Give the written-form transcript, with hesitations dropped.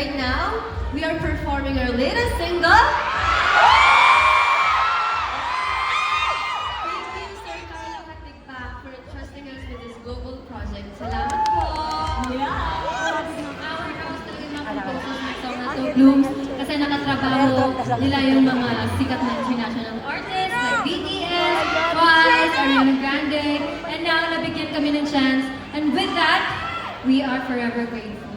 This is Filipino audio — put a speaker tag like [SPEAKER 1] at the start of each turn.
[SPEAKER 1] right now, we are performing our latest single. Thank you, Sir Carlo Katigpak, for trusting us with this global project. Salamat po! Powerhouse talaga yung mga composers ng song na to, Blooms, kasi nakatrabaho nila yung mga sikat na international artists like BTS, Twice, Ariana Grande, and now nabigyan kami ng chance. And with that, we are forever grateful.